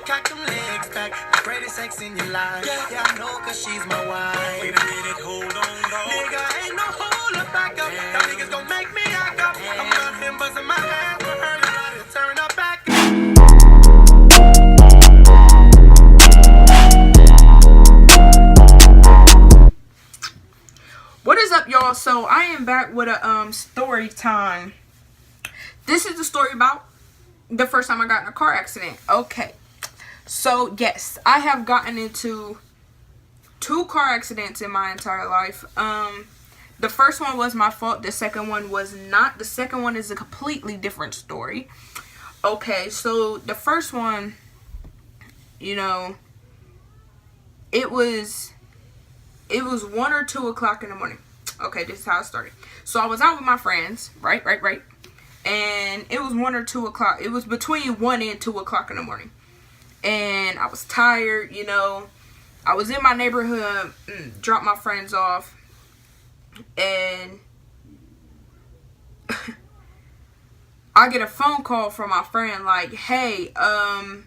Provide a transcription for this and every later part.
Cock them legs back, the greatest sex in your life. Yeah, I know, cause she's my wife. Wait a minute, hold on, dog. Nigga, ain't no hold up, back up. Them niggas gon' make me act up. I'm not him buzzing my ass for her. You gotta turn up back. What is up, y'all? So I am back with a story time. This is the story about the first time I got in a car accident. Okay. So yes, I have gotten into 2 car accidents in my entire life. The first one was my fault. The second one was not. The second one is a completely different story. Okay, so the first one, you know, it was 1 or 2 o'clock in the morning. Okay, this is how it started. So I was out with my friends, right. And it was 1 or 2 o'clock. It was between 1 and 2 o'clock in the morning. And I was tired, you know. I was in my neighborhood, dropped my friends off. And I get a phone call from my friend like, hey, I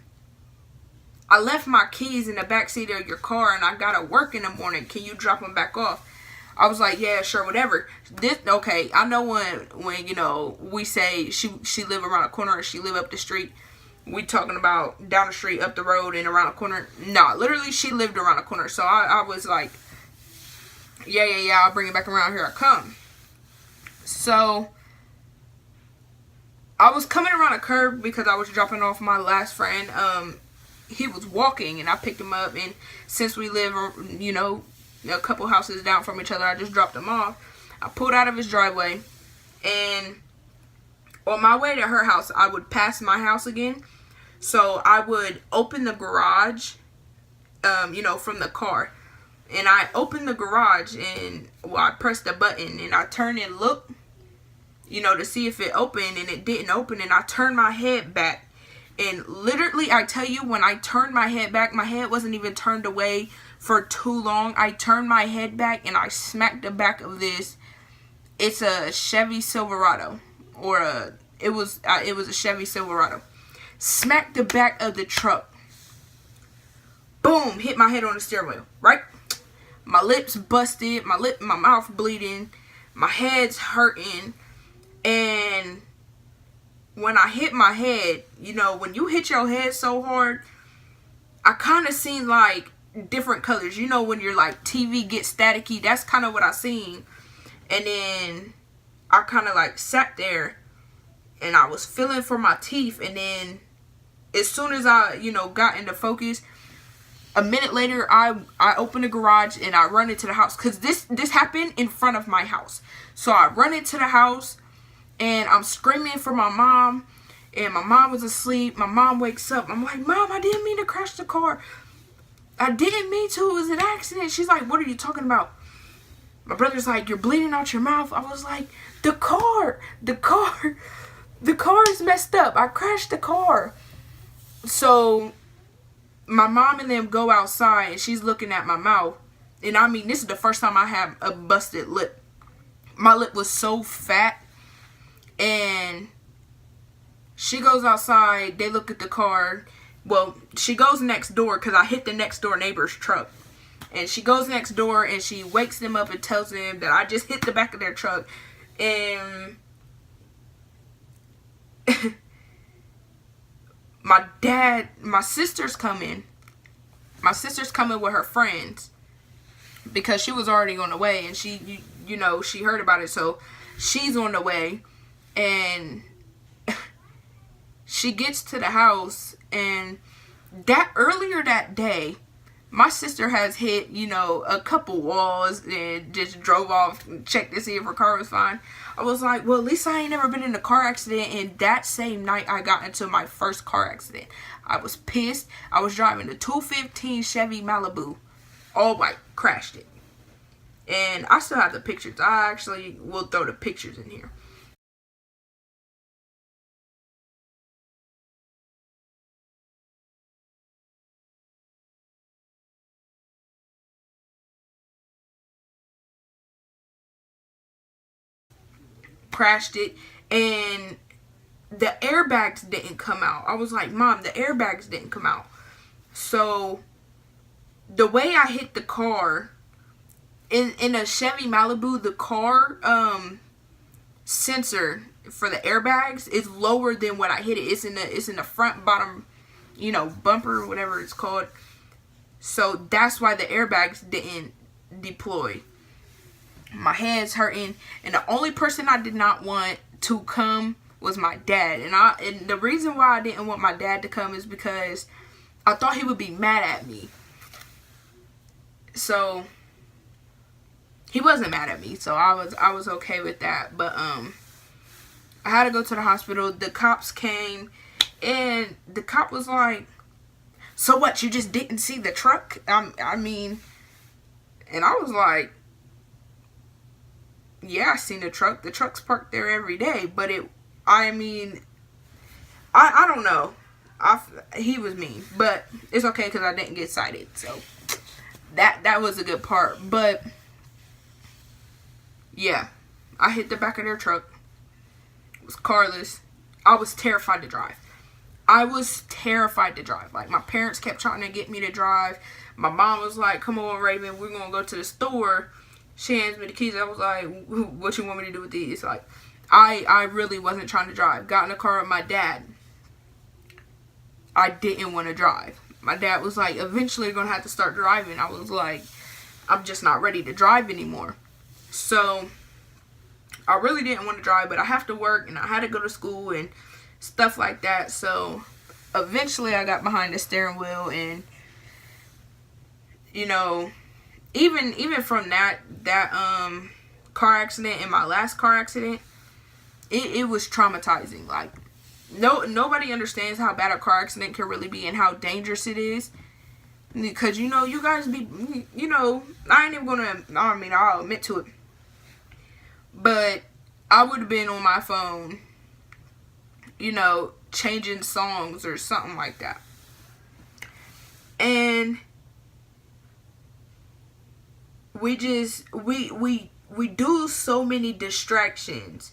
left my keys in the backseat of your car and I gotta work in the morning. Can you drop them back off? I was like, yeah, sure, whatever. Okay, I know when you know, we say she live around the corner or she live up the street. We talking about down the street, up the road, and around the corner. Nah, literally, she lived around the corner. So I was like, yeah, I'll bring it back around. Here I come. So I was coming around a curb because I was dropping off my last friend. He was walking and I picked him up, and since we live, you know, a couple houses down from each other, I just dropped him off. I pulled out of his driveway, and on my way to her house, I would pass my house again. So I would open the garage, you know, from the car. And I opened the garage and, well, I pressed the button and I turned and looked, you know, to see if it opened, and it didn't open. And I turned my head back. And literally, I tell you, when I turned my head back, my head wasn't even turned away for too long. I turned my head back and I smacked the back of this. It's a Chevy Silverado, or it was a Chevy Silverado. Smacked the back of the truck. Boom! Hit my head on the steering wheel. Right? My lips busted. My mouth bleeding. My head's hurting. And when I hit my head, you know, when you hit your head so hard, I kind of seen like different colors. You know, when your like TV gets staticky, that's kind of what I seen. And then I kind of like sat there and I was feeling for my teeth. And then as soon as I, you know, got into focus, a minute later, I opened the garage and I run into the house. Because this happened in front of my house. So I run into the house and I'm screaming for my mom. And my mom was asleep. My mom wakes up. I'm like, Mom, I didn't mean to crash the car. I didn't mean to. It was an accident. She's like, what are you talking about? My brother's like, you're bleeding out your mouth. I was like, the car is messed up. I crashed the car. So my mom and them go outside and she's looking at my mouth. And I mean, this is the first time I have a busted lip. My lip was so fat. And she goes outside. They look at the car. Well, she goes next door because I hit the next door neighbor's truck. And she goes next door and she wakes them up and tells them that I just hit the back of their truck. And my sister's coming. My sister's coming with her friends because she was already on the way, and she, you know, she heard about it, so she's on the way. And she gets to the house, and earlier that day, my sister has hit, you know, a couple walls and just drove off and checked to see if her car was fine. I was like, well, at least I ain't never been in a car accident. And that same night, I got into my first car accident. I was pissed. I was driving a 215 Chevy Malibu. All white. Crashed it. And I still have the pictures. I actually will throw the pictures in here. Crashed it, and the airbags didn't come out. I was like, Mom, the airbags didn't come out. So the way I hit the car, in a Chevy Malibu, the car sensor for the airbags is lower than what I hit it. It's in the front bottom, bumper, whatever it's called. So that's why the airbags didn't deploy. My head's hurting, and the only person I did not want to come was my dad. And the reason why I didn't want my dad to come is because I thought he would be mad at me. So he wasn't mad at me, so I was okay with that. But I had to go to the hospital. The cops came, and the cop was like, "So what? You just didn't see the truck?" I mean, and I was like, "Yeah, I seen the truck. The truck's parked there every day." But I don't know. He was mean, but it's okay because I didn't get cited. So that was a good part. But yeah, I hit the back of their truck. It was carless. I was terrified to drive. Like, my parents kept trying to get me to drive. My mom was like, "Come on, Raven, we're gonna go to the store." She hands me the keys. I was like, "What you want me to do with these?" Like, I really wasn't trying to drive. Got in the car with my dad. I didn't want to drive. My dad was like, "Eventually you're going to have to start driving." I was like, "I'm just not ready to drive anymore." So I really didn't want to drive, but I have to work and I had to go to school and stuff like that. So eventually I got behind the steering wheel, and even from that car accident and my last car accident, it was traumatizing. Like, nobody understands how bad a car accident can really be and how dangerous it is. Because, you guys be, I ain't even gonna, I'll admit to it. But I would have been on my phone, changing songs or something like that. And we do so many distractions.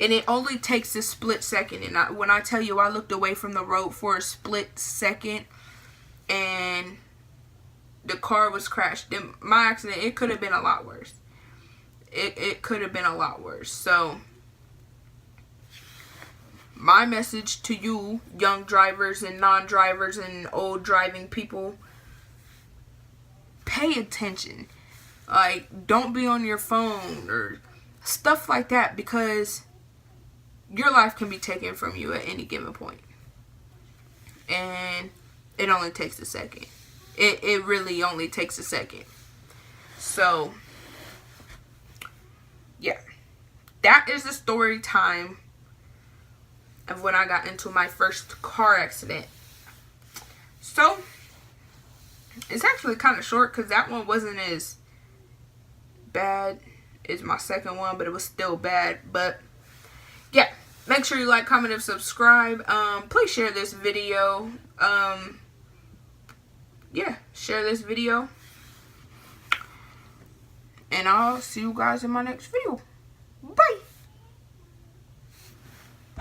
And it only takes a split second. And when I tell you, I looked away from the road for a split second, and the car was crashed. And my accident, it could have been a lot worse. It could have been a lot worse. So my message to you, young drivers and non-drivers and old driving people, pay attention. Like, don't be on your phone or stuff like that, because your life can be taken from you at any given point. And it only takes a second. It really only takes a second. So, yeah. That is the story time of when I got into my first car accident. So, it's actually kind of short because that one wasn't as bad as my second one, but it was still bad. But yeah, make sure you like, comment, and subscribe. Please share this video. Yeah, share this video. And I'll see you guys in my next video. Bye.